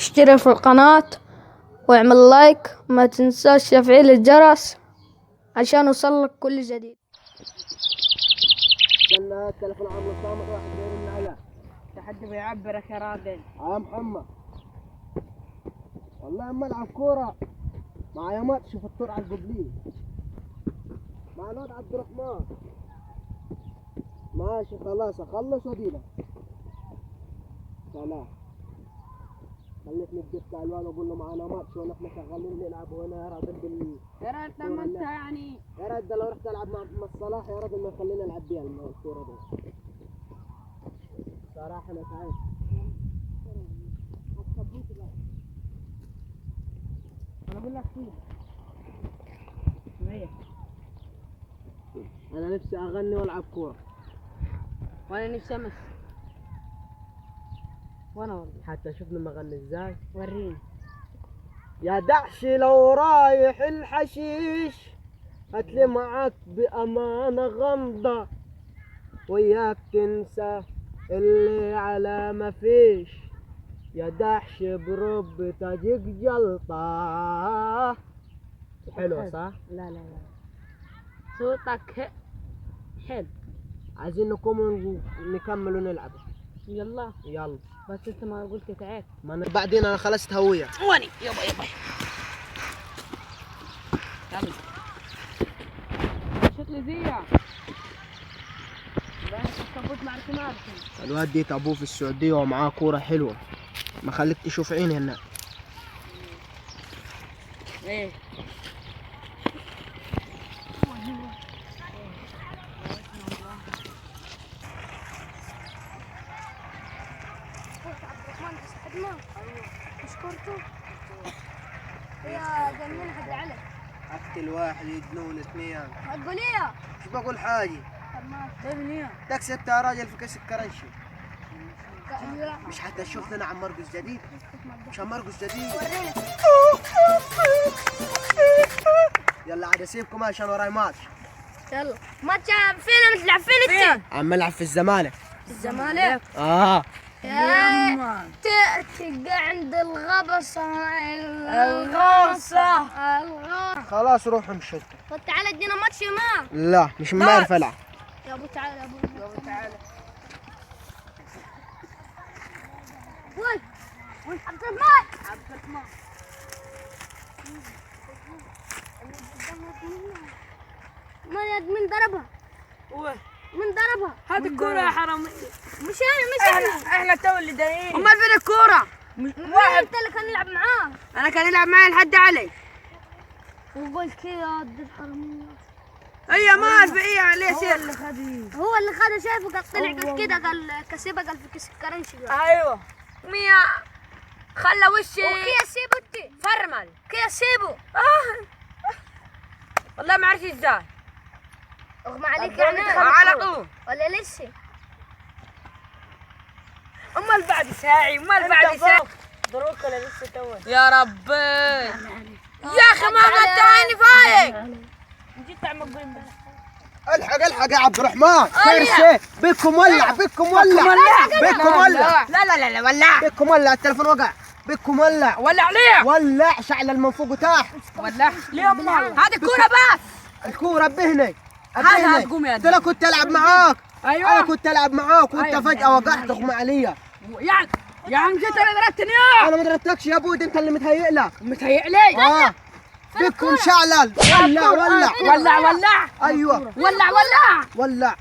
اشترك في القناة واعمل لايك، وما تنساش تفعيل الجرس عشان يوصلك كل جديد. استنى التليفون عم صامت واحد يرن عليه. حد بيعبرك يا راجل. محمد والله اما العب كورة معايا ماتش في الطرعة القبلية مع الواد عبد الرحمن. ماشي خلاص اخلص واجيلك. سلام. خليتني اتجبت على الواد واقول له معانا ماتش ونحن شغالين نلعب وهنا يا راجل يا ريت لما انت يعني يا ريت لو رحت العب مع محمد صلاح يا راجل ما يخليني العب بيها الكورة دي. صراحة انا تعبت. انا بقول لك فيه. انا نفسي اغني والعب كورة. وانا نفسي امس. وانا والله حتى شوفني ما اغني ازاي. وريني. يا دعش لو رايح الحشيش هاتلي معاك بأمانة غمضة وياك تنسى اللي على ما فيش. يا دعش برب تجيك جلطة. حلوة صح؟ لا لا لا صوتك حلو. عايزين نقوم نكمل ونلعب. يلا يلا بس انت ما قلت تعبت. ما أنا بعدين انا خلصت هوية. واني يابا يلا شكلي زيها الصبوت مع الكمار. الواد دي ابوه في السعودية ومعاه كورة حلوة ما خليك تشوف عيني هنا. ايه مشكورته يا جنين حق علي. اقتل واحد يجنون اثنين. هتقول ايه؟ مش بقول حاجة. طيب ليه؟ تكسبت يا راجل في كاس الكرنشي. مش حتى شفنا عن مرقس جديد. مش عن مرقس جديد. وريني. يلا عاد اسيبكم عشان وراي ماتش. يلا ماتش فين بتلعب فين انت؟ عم العب في الزمالك. الزمالك. يا تلقى عند الغبصة. الغوصة. خلاص روح امشي. طب تعال ادينا ماتش معاه. لا مش ما اعرف العب. يا ابو تعال يا ابو. تعال وين عبد الرحمن؟ عبد الرحمن مين ضربها؟ مين ضربها؟ هذه الكورة يا حرامي. مش انا احنا تو اللي دايرين. امال فين الكورة؟ واحد انت اللي كان يلعب معاه. انا كان يلعب معي لحد علي. وقلت كذا ضد الحرامية. هي ما اعرف ايه عليه هو اللي خده شايفه قال طلع قال كده قال كسبها قال في كيس الكرنشي. ايوه مية خلى وشي وكيا سيبو انت فرمل. كيا سيبو. والله ما اعرف ازاي. اغمى عليك يعني على طول ولا لسه؟ امال بعد ساعي امال بعد ساعي ضروك ولا لسه تو. يا ربي يا اخي ما غطاني فايق. جيت عم اقول الحق يا عبد الرحمن. خير شيء بكم ولع بكم ولع بكم ولع. لا ولع بكم ولع التليفون وقع. بكم ولع ولع عليه. ولع شعل من فوق وتحت. ولع ليه هذه كورة بس. الكورة بهني هذا هتقوم يا انت لو كنت العب معاك. ايوه انا كنت العب معاك وانت أيوة. فجأة وقعت اغمى عليا. يا عم جيت انا ضربتني. انا ما ضربتكش يا بود انت اللي متهيئ له. متهيئ لي. بكم شعلل. ولع ايوه ولع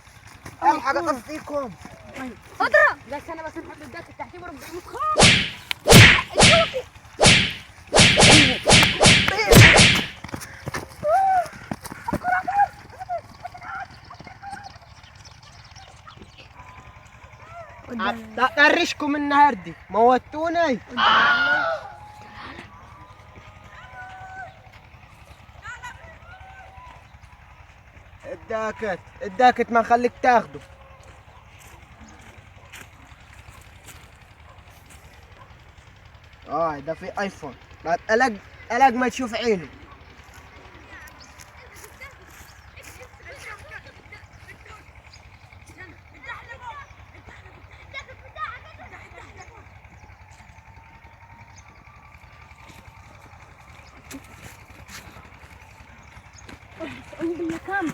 الحق اطفيكم. اضرب. بس انا بس نحط الدات تحتي ورب طرشكم النهارده موتوني. الداكت ما نخليك تاخده. ده في ايفون. الق ما تشوف عينه. كم